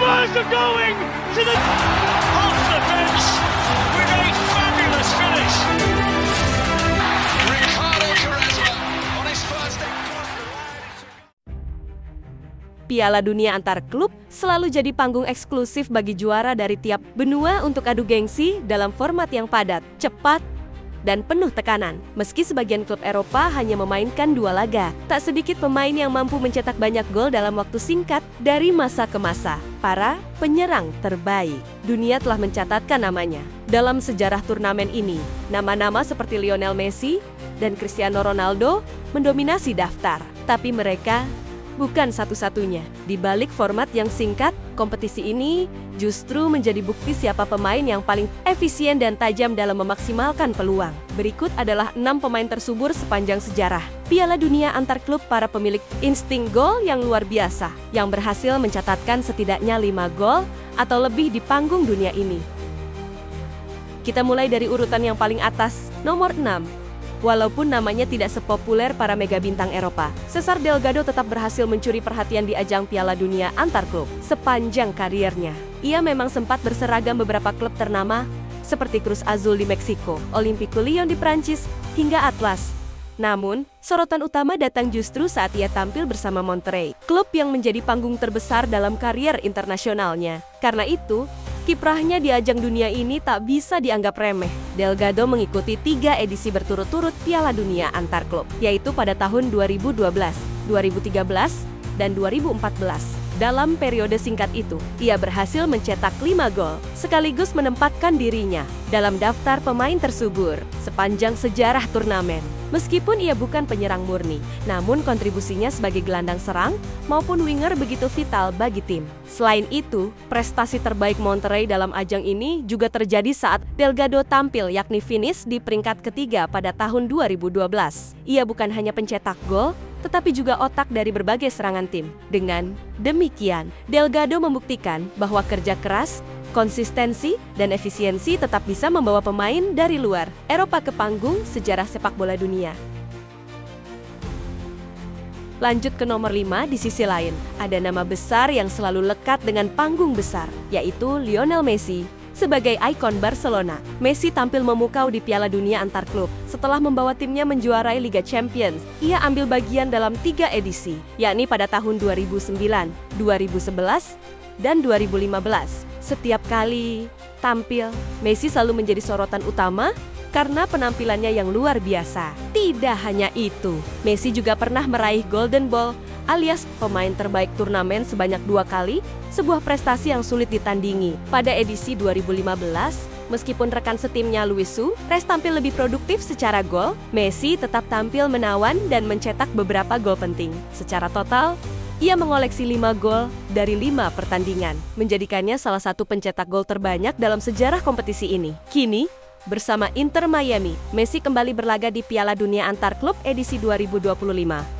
Spurs are going to the... Off the bench with a fabulous finish. Ricardo Quaresma on his first day. Piala Dunia antar klub selalu jadi panggung eksklusif bagi juara dari tiap benua untuk adu gengsi dalam format yang padat, cepat, dan penuh tekanan. Meski sebagian klub Eropa hanya memainkan 2 laga, tak sedikit pemain yang mampu mencetak banyak gol dalam waktu singkat dari masa ke masa. Para penyerang terbaik dunia telah mencatatkan namanya dalam sejarah turnamen ini. Nama-nama seperti Lionel Messi dan Cristiano Ronaldo mendominasi daftar, tapi mereka bukan satu-satunya. Di balik format yang singkat, kompetisi ini justru menjadi bukti siapa pemain yang paling efisien dan tajam dalam memaksimalkan peluang. Berikut adalah 6 pemain tersubur sepanjang sejarah Piala Dunia antar klub, para pemilik insting gol yang luar biasa, yang berhasil mencatatkan setidaknya 5 gol atau lebih di panggung dunia ini. Kita mulai dari urutan yang paling atas, nomor 6. Walaupun namanya tidak sepopuler para mega bintang Eropa, Cesar Delgado tetap berhasil mencuri perhatian di ajang Piala Dunia antar klub sepanjang kariernya. Ia memang sempat berseragam beberapa klub ternama seperti Cruz Azul di Meksiko, Olympique Lyon di Prancis, hingga Atlas. Namun, sorotan utama datang justru saat ia tampil bersama Monterrey, klub yang menjadi panggung terbesar dalam karier internasionalnya. Karena itu, kiprahnya di ajang dunia ini tak bisa dianggap remeh. Delgado mengikuti 3 edisi berturut-turut Piala Dunia antar klub, yaitu pada tahun 2012, 2013, dan 2014. Dalam periode singkat itu, ia berhasil mencetak 5 gol, sekaligus menempatkan dirinya dalam daftar pemain tersubur sepanjang sejarah turnamen. Meskipun ia bukan penyerang murni, namun kontribusinya sebagai gelandang serang maupun winger begitu vital bagi tim. Selain itu, prestasi terbaik Monterrey dalam ajang ini juga terjadi saat Delgado tampil, yakni finish di peringkat ketiga pada tahun 2012. Ia bukan hanya pencetak gol, tetapi juga otak dari berbagai serangan tim. Dengan demikian, Delgado membuktikan bahwa kerja keras, konsistensi, dan efisiensi tetap bisa membawa pemain dari luar Eropa ke panggung sejarah sepak bola dunia. Lanjut ke nomor 5, di sisi lain, ada nama besar yang selalu lekat dengan panggung besar, yaitu Lionel Messi. Sebagai ikon Barcelona, Messi tampil memukau di Piala Dunia antar klub. Setelah membawa timnya menjuarai Liga Champions, ia ambil bagian dalam 3 edisi, yakni pada tahun 2009, 2011, dan 2015. Setiap kali tampil, Messi selalu menjadi sorotan utama karena penampilannya yang luar biasa. Tidak hanya itu, Messi juga pernah meraih Golden Ball alias pemain terbaik turnamen sebanyak 2 kali, sebuah prestasi yang sulit ditandingi. Pada edisi 2015, meskipun rekan setimnya Luis Suarez tampil lebih produktif secara gol, Messi tetap tampil menawan dan mencetak beberapa gol penting. Secara total, ia mengoleksi 5 gol dari 5 pertandingan, menjadikannya salah satu pencetak gol terbanyak dalam sejarah kompetisi ini. Kini, bersama Inter Miami, Messi kembali berlaga di Piala Dunia antar klub edisi 2025.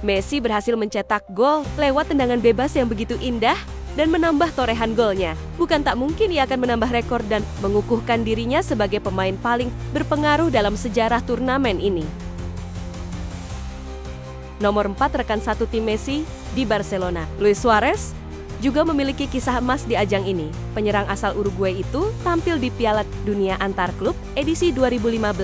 Messi berhasil mencetak gol lewat tendangan bebas yang begitu indah dan menambah torehan golnya. Bukan tak mungkin ia akan menambah rekor dan mengukuhkan dirinya sebagai pemain paling berpengaruh dalam sejarah turnamen ini. Nomor 4, rekan satu tim Messi di Barcelona, Luis Suarez, juga memiliki kisah emas di ajang ini. Penyerang asal Uruguay itu tampil di Piala Dunia antar klub edisi 2015.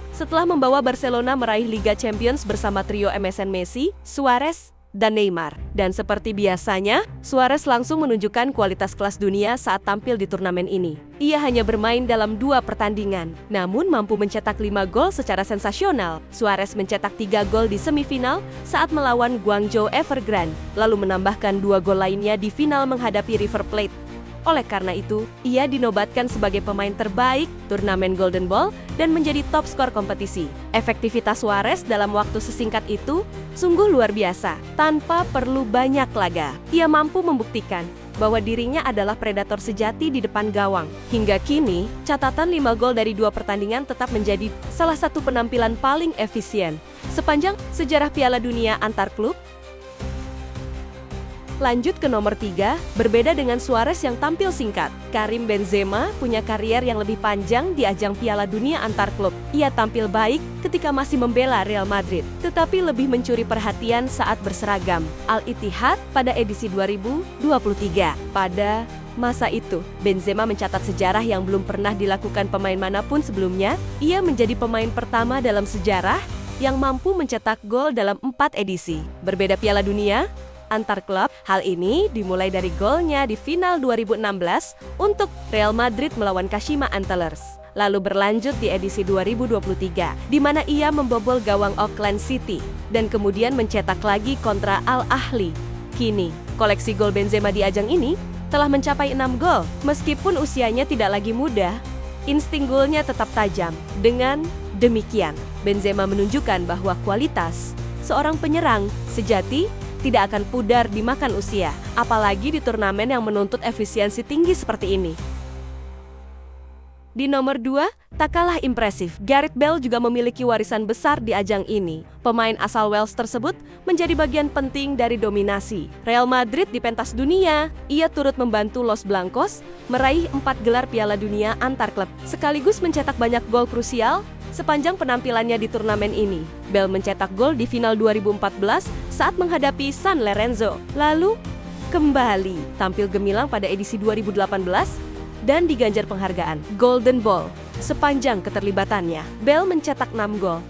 Setelah membawa Barcelona meraih Liga Champions bersama trio MSN Messi, Suarez, dan Neymar. Dan seperti biasanya, Suarez langsung menunjukkan kualitas kelas dunia saat tampil di turnamen ini. Ia hanya bermain dalam 2 pertandingan, namun mampu mencetak 5 gol secara sensasional. Suarez mencetak 3 gol di semifinal saat melawan Guangzhou Evergrande, lalu menambahkan 2 gol lainnya di final menghadapi River Plate. Oleh karena itu, ia dinobatkan sebagai pemain terbaik turnamen Golden Ball dan menjadi top skor kompetisi. Efektivitas Suarez dalam waktu sesingkat itu sungguh luar biasa. Tanpa perlu banyak laga, ia mampu membuktikan bahwa dirinya adalah predator sejati di depan gawang. Hingga kini, catatan 5 gol dari 2 pertandingan tetap menjadi salah satu penampilan paling efisien sepanjang sejarah Piala Dunia antar klub. Lanjut ke nomor 3, berbeda dengan Suarez yang tampil singkat, Karim Benzema punya karier yang lebih panjang di ajang Piala Dunia antar klub. Ia tampil baik ketika masih membela Real Madrid, tetapi lebih mencuri perhatian saat berseragam Al Ittihad pada edisi 2023. Pada Masa itu, Benzema mencatat sejarah yang belum pernah dilakukan pemain manapun sebelumnya. Ia menjadi pemain pertama dalam sejarah yang mampu mencetak gol dalam 4 edisi. Berbeda Piala Dunia antar klub, hal ini dimulai dari golnya di final 2016 untuk Real Madrid melawan Kashima Antlers. Lalu berlanjut di edisi 2023, di mana ia membobol gawang Auckland City, dan kemudian mencetak lagi kontra Al Ahly. Kini, koleksi gol Benzema di ajang ini telah mencapai 6 gol. Meskipun usianya tidak lagi muda, insting golnya tetap tajam. Dengan demikian, Benzema menunjukkan bahwa kualitas seorang penyerang sejati tidak akan pudar dimakan usia, apalagi di turnamen yang menuntut efisiensi tinggi seperti ini. Di nomor 2, tak kalah impresif, Gareth Bale juga memiliki warisan besar di ajang ini. Pemain asal Wales tersebut menjadi bagian penting dari dominasi Real Madrid di pentas dunia. Ia turut membantu Los Blancos meraih 4 gelar Piala Dunia antar klub, sekaligus mencetak banyak gol krusial sepanjang penampilannya di turnamen ini. Bale mencetak gol di final 2014 saat menghadapi San Lorenzo. Lalu, kembali tampil gemilang pada edisi 2018 dan diganjar penghargaan Golden Ball sepanjang keterlibatannya. Bale mencetak 6 gol,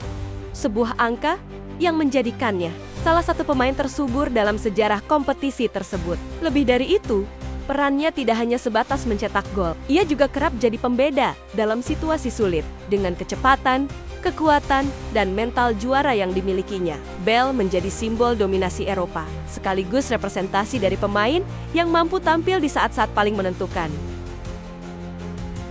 sebuah angka yang menjadikannya salah satu pemain tersubur dalam sejarah kompetisi tersebut. Lebih dari itu, perannya tidak hanya sebatas mencetak gol, ia juga kerap jadi pembeda dalam situasi sulit. Dengan kecepatan, kekuatan, dan mental juara yang dimilikinya, Bale menjadi simbol dominasi Eropa, sekaligus representasi dari pemain yang mampu tampil di saat-saat paling menentukan.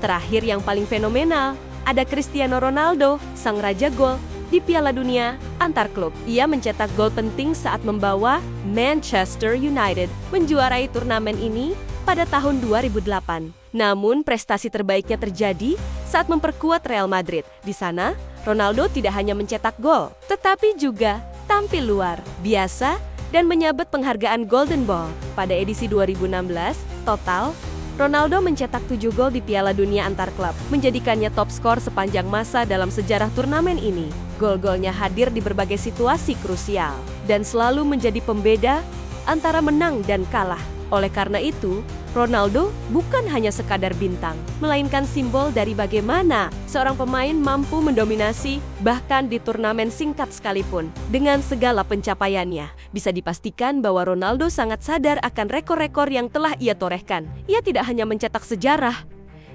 Terakhir yang paling fenomenal, ada Cristiano Ronaldo, sang raja gol di Piala Dunia antar klub. Ia mencetak gol penting saat membawa Manchester United menjuarai turnamen ini pada tahun 2008. Namun prestasi terbaiknya terjadi saat memperkuat Real Madrid. Di sana, Ronaldo tidak hanya mencetak gol, tetapi juga tampil luar biasa dan menyabet penghargaan Golden Ball. Pada edisi 2016, total Ronaldo mencetak 7 gol di Piala Dunia antar klub, menjadikannya top skor sepanjang masa dalam sejarah turnamen ini. Gol-golnya hadir di berbagai situasi krusial dan selalu menjadi pembeda antara menang dan kalah. Oleh karena itu, Ronaldo bukan hanya sekadar bintang, melainkan simbol dari bagaimana seorang pemain mampu mendominasi bahkan di turnamen singkat sekalipun. Dengan segala pencapaiannya, bisa dipastikan bahwa Ronaldo sangat sadar akan rekor-rekor yang telah ia torehkan. Ia tidak hanya mencetak sejarah,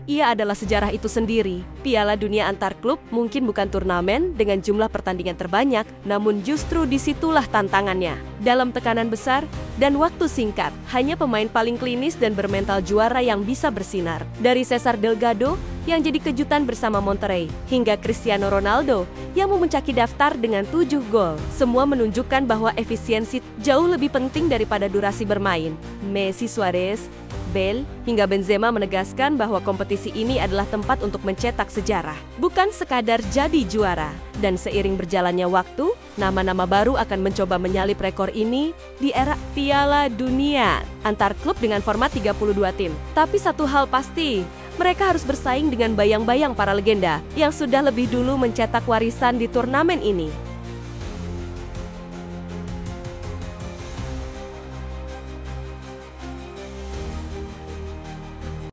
ia adalah sejarah itu sendiri. Piala Dunia antar klub mungkin bukan turnamen dengan jumlah pertandingan terbanyak, namun justru disitulah tantangannya. Dalam tekanan besar dan waktu singkat, hanya pemain paling klinis dan bermental juara yang bisa bersinar. Dari Cesar Delgado yang jadi kejutan bersama Monterrey, hingga Cristiano Ronaldo yang memuncaki daftar dengan 7 gol. Semua menunjukkan bahwa efisiensi jauh lebih penting daripada durasi bermain. Messi, Suarez, Bale, hingga Benzema menegaskan bahwa kompetisi ini adalah tempat untuk mencetak sejarah, bukan sekadar jadi juara. Dan seiring berjalannya waktu, nama-nama baru akan mencoba menyalip rekor ini di era Piala Dunia antar klub dengan format 32 tim. Tapi satu hal pasti, mereka harus bersaing dengan bayang-bayang para legenda yang sudah lebih dulu mencetak warisan di turnamen ini.